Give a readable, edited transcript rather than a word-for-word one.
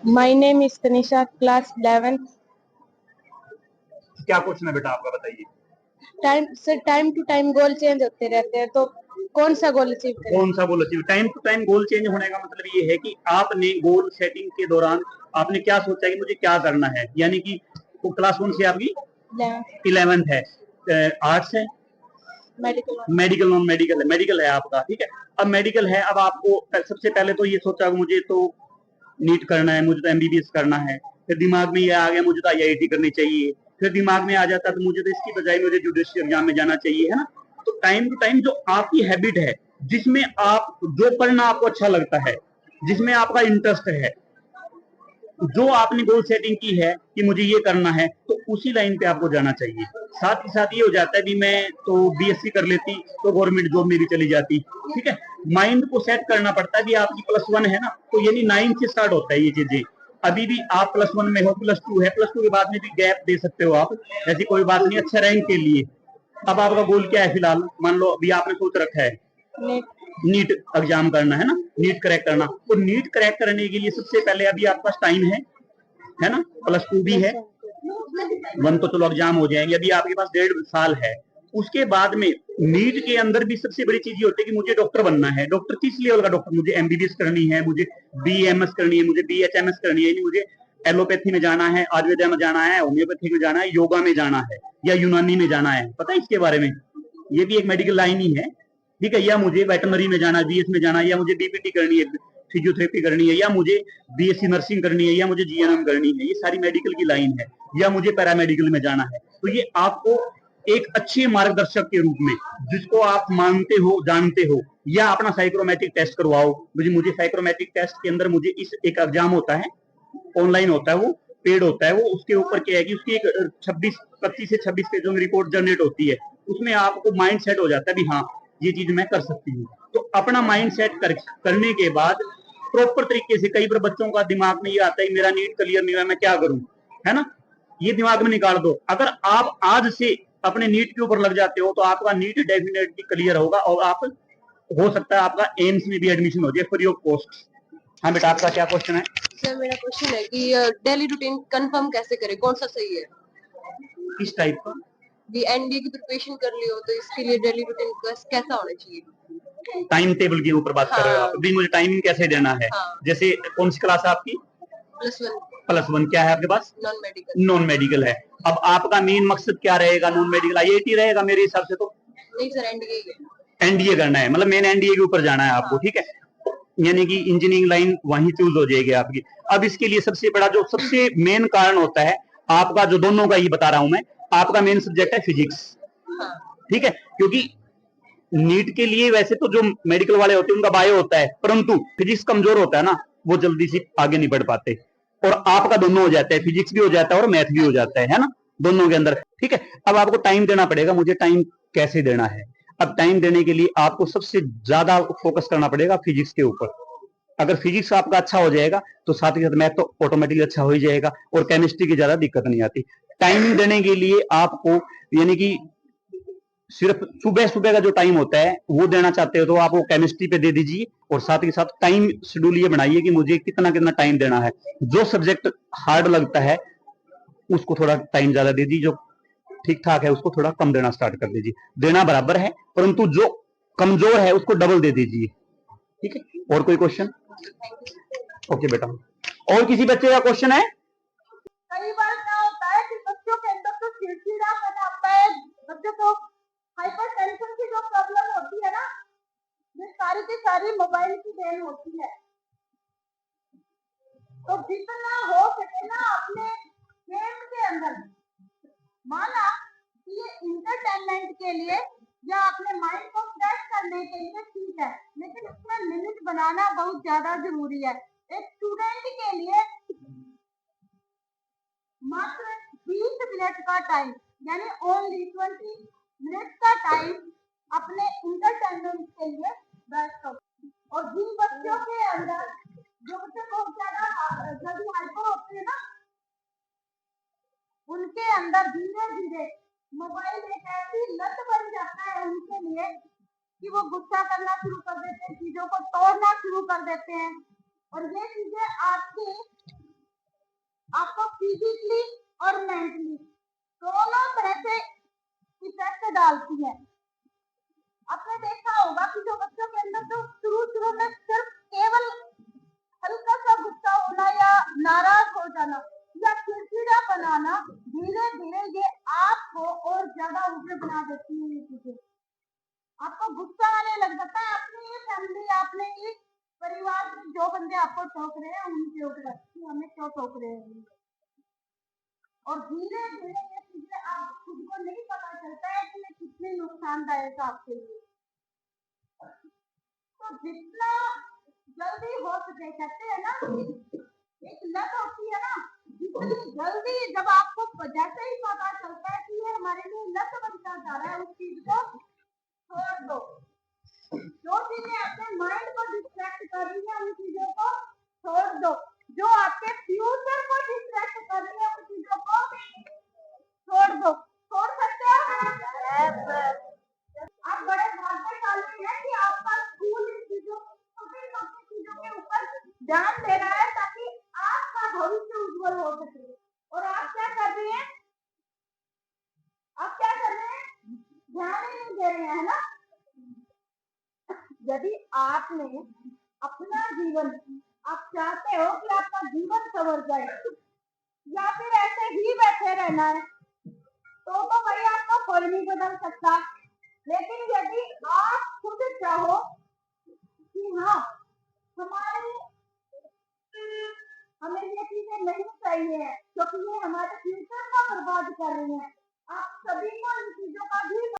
My name is Tanisha, class 11th। क्या question है बेटा आपका, बताइए। Time to time goal change होते रहते हैं, तो कौन सा गोल अचीव करें? कौन सा goal achieve? Time to time goal change होने का मतलब ये है कि आपने गोल सेटिंग के दौरान आपने क्या सोचा कि मुझे क्या करना है, यानी कि वो क्लास 1 से आपकी 11th है, आर्ट्स है, मेडिकल नॉन मेडिकल है, मेडिकल है आपका, ठीक है। अब मेडिकल है, अब आपको सबसे पहले तो ये सोचा मुझे तो नीट करना है, मुझे तो एमबीबीएस करना है, फिर दिमाग में ये आ गया मुझे तो आईआईटी करनी चाहिए, फिर दिमाग में आ जाता तो मुझे तो इसकी बजाय मुझे जुडिशियल एग्जाम में जाना चाहिए, है ना। तो टाइम टू टाइम जो आपकी हैबिट है, जिसमें आप जो पढ़ना आपको अच्छा लगता है, जिसमें आपका इंटरेस्ट है, जो आपने गोल सेटिंग की है कि मुझे ये करना है, तो उसी लाइन पे आपको जाना चाहिए। साथ ही साथ ये हो जाता है भी मैं तो बीएससी कर लेती तो गवर्नमेंट जॉब में भी चली जाती, ठीक है। माइंड को सेट करना पड़ता है भी आपकी +1 है ना, तो यानी 9 से स्टार्ट होता है ये चीजें। अभी भी आप +1 में हो, +2 है, +2 के बाद में भी गैप दे सकते हो आप, ऐसी कोई बात नहीं, अच्छा रैंक के लिए। अब आपका गोल क्या है फिलहाल? मान लो अभी आपने सोच रखा है नीट एग्जाम करना है ना, नीट क्रैक करना, तो नीट क्रैक करने के लिए सबसे पहले अभी आपके पास टाइम है ना, +2 भी है, 1 तो चलो एग्जाम हो जाएंगे, अभी आपके पास 1.5 साल है। उसके बाद में नीट के अंदर भी सबसे बड़ी चीज ये होती है कि मुझे डॉक्टर बनना है। डॉक्टर किस लेवल का डॉक्टर? मुझे एमबीबीएस करनी है, मुझे बीएमएस करनी है, मुझे बीएचएमएस करनी है, मुझे एलोपैथी में जाना है, आयुर्वेदा में जाना है, होम्योपैथी में जाना है, योगा में जाना है, या यूनानी में जाना है, पता है इसके बारे में? ये भी एक मेडिकल लाइन ही है, ठीक है। या मुझे वेटनरी में जाना है, बीएस में जाना है, या मुझे बीपीटी करनी है, फिजियोथेरेपी करनी है, या मुझे बीएससी नर्सिंग करनी है, या मुझे जीएनएम करनी है, ये सारी मेडिकल की लाइन है। या मुझे पैरामेडिकल में जाना है, तो ये आपको एक अच्छे मार्गदर्शक के रूप में, जिसको आप मानते हो, जानते हो, या अपना साइक्रोमेट्रिक टेस्ट करवाओ। मुझे साइक्रोमेट्रिक टेस्ट के अंदर मुझे इस एक एग्जाम होता है, ऑनलाइन होता है, वो पेड होता है, वो उसके ऊपर क्या है कि उसकी एक 25 से 26 पेजों में रिपोर्ट जनरेट होती है, उसमें आपको माइंड सेट हो जाता है भी हाँ ये चीज मैं कर सकती हूँ। तो अपना माइंड सेट करने के बाद प्रॉपर तरीके से, कई बार बच्चों का दिमाग में ये आता है मेरा नीट क्लियर नहीं हुआ, मैं क्या करूं, है ना, ये दिमाग में निकाल दो। अगर आप आज से अपने नीट के ऊपर लग जाते हो तो आपका नीट डेफिनेटली क्लियर होगा, और आप हो सकता है आपका एम्स में भी एडमिशन हो जाए फ्री ऑफ कॉस्ट। हाँ बेटा, आपका क्या क्वेश्चन है? सर मेरा क्वेश्चन है कि डेली रूटीन कंफर्म कैसे करें, कौन सा सही है? किस टाइप का? भी एनडीए की प्रिपरेशन कर ली हो तो इसके लिए डेली रूटीन कैसा होना चाहिए? टाइम टेबल के ऊपर बात कर रहे हो आप? भी मुझे टाइमिंग कैसे देना है? जैसे कौन सी क्लास है आपकी? +1। क्या है आपके पास? Non medical. नॉन मेडिकल है। अब आपका मेन मकसद क्या रहेगा? नॉन मेडिकल आईआईटी रहेगा मेरे हिसाब से तो। नहीं सर, एनडीए। एनडीए करना है, मतलब मेन एनडीए के ऊपर जाना है आपको, ठीक है। यानी कि इंजीनियरिंग लाइन वहीं चूज हो जाएगी आपकी। अब इसके लिए सबसे बड़ा जो सबसे मेन कारण होता है आपका, जो दोनों का ही बता रहा हूं मैं, आपका मेन सब्जेक्ट है फिजिक्स, ठीक है। क्योंकि नीट के लिए वैसे तो जो मेडिकल वाले होते हैं उनका बायो होता है, परंतु फिजिक्स कमजोर होता है ना, वो जल्दी से आगे नहीं बढ़ पाते। और आपका दोनों हो जाता है, फिजिक्स भी हो जाता है और मैथ भी हो जाता है ना, दोनों के अंदर, ठीक है। अब आपको टाइम देना पड़ेगा, मुझे टाइम कैसे देना है? अब टाइम देने के लिए आपको सबसे ज्यादा फोकस करना पड़ेगा फिजिक्स के ऊपर। अगर फिजिक्स आपका अच्छा हो जाएगा तो साथ ही साथ मैथ तो ऑटोमेटिकली अच्छा हो ही जाएगा, और केमिस्ट्री की ज्यादा दिक्कत नहीं आती। टाइमिंग देने के लिए आपको, यानी कि सिर्फ सुबह सुबह का जो टाइम होता है वो देना चाहते हो तो आप वो केमिस्ट्री पे दे दीजिए, और साथ ही साथ टाइम शेड्यूल ये बनाइए कि मुझे कितना कितना टाइम देना है। जो सब्जेक्ट हार्ड लगता है उसको थोड़ा टाइम ज्यादा दे दीजिए, जो ठीक ठाक है उसको थोड़ा कम देना स्टार्ट कर दीजिए। देना बराबर है, परंतु जो कमजोर है उसको डबल दे दीजिए, ठीक है। और कोई क्वेश्चन? ओके बेटा, और किसी बच्चे का क्वेश्चन है? कई बार क्या होता है कि बच्चों के अंदर तो चिड़चिड़ापन आता है, बच्चों को हाइपर टेंशन की जो प्रॉब्लम होती है ना, ये सारी की सारी मोबाइल की देन होती है। तो जितना हो सके ना अपने गेम के अंदर, माना कि ये इंटरटेनमेंट के लिए या अपने माइंड को फ्रेश करने के लिए ठीक है, लेकिन उसमें लिमिट बनाना बहुत ज्यादा जरूरी है। एक स्टूडेंट के लिए मात्र 20 मिनट का टाइम, यानी ओनली 20 मिनट का टाइम अपने इंटरटेनमेंट के लिए बेस्ट हो। और जिन बच्चों के अंदर, जो बच्चे बहुत ज्यादा जल्दी हाइपर होते हैं ना, उनके अंदर धीरे धीरे मोबाइल एक ऐसी लत बन जाता है उनके लिए कि वो गुस्सा करना शुरू कर देते हैं, चीजों को तोड़ना शुरू कर देते हैं। और ये चीजें आपको फिजिकली और मेंटली दोनों तरह से इफेक्ट डालती है। आपने देखा होगा कि जो बच्चों के अंदर तो शुरू में सिर्फ केवल हल्का सा गुस्सा होना या नाराज हो जाना या चिड़चिड़ा बनाना, धीरे धीरे ये आपको और ज्यादा उग्र बना देती है। ये चीजें आपको गुस्सा आने लग जाता है। अपनी ही फैमिली, आपने ही परिवार में जो बंदे आपको टोक रहे हैं उनके ऊपर कि हमें क्यों टोक रहे हैं। और धीरे धीरे ये चीजें आपको खुद को नहीं पता चलता है कि ये कितनी नुकसानदायक आपके लिए। तो जितना जल्दी हो सके, कहते हैं ना, एक लत होती है ना, जितनी जल्दी जब आपको जैसे ही पता चलता है कि ये हमारे लिए लत बनता जा रहा है, उस चीज को छोड़ दो। जो चीजें आपके माइंड को डिस्ट्रैक्ट कर रही है उन चीजों को छोड़ दो। जो आपके फ्यूचर को डिस्ट्रैक्ट कर रही है उन चीजों को छोड़ दो। छोड़ सकते हो? आप बड़े भाग्यशाली हैं कि आपका स्कूल इन चीजों, छोटी छोटी चीजों के ऊपर ध्यान दे रहा है ताकि आपका भविष्य उज्जवल हो सके। और आप क्या कर रहे हैं? ध्यान ही नहीं दे रहे हैं, है ना? यदि आपने अपना जीवन, आप चाहते हो कि आपका जीवन संवर जाए या फिर ऐसे ही बैठे रहना है, तो भाई आपको कोई नहीं बदल सकता। लेकिन यदि आप खुद चाहो कि हाँ हमें ये चीजें नहीं चाहिए क्योंकि ये हमारे फ्यूचर को बर्बाद कर रही है, आप सभी को इन चीजों का भी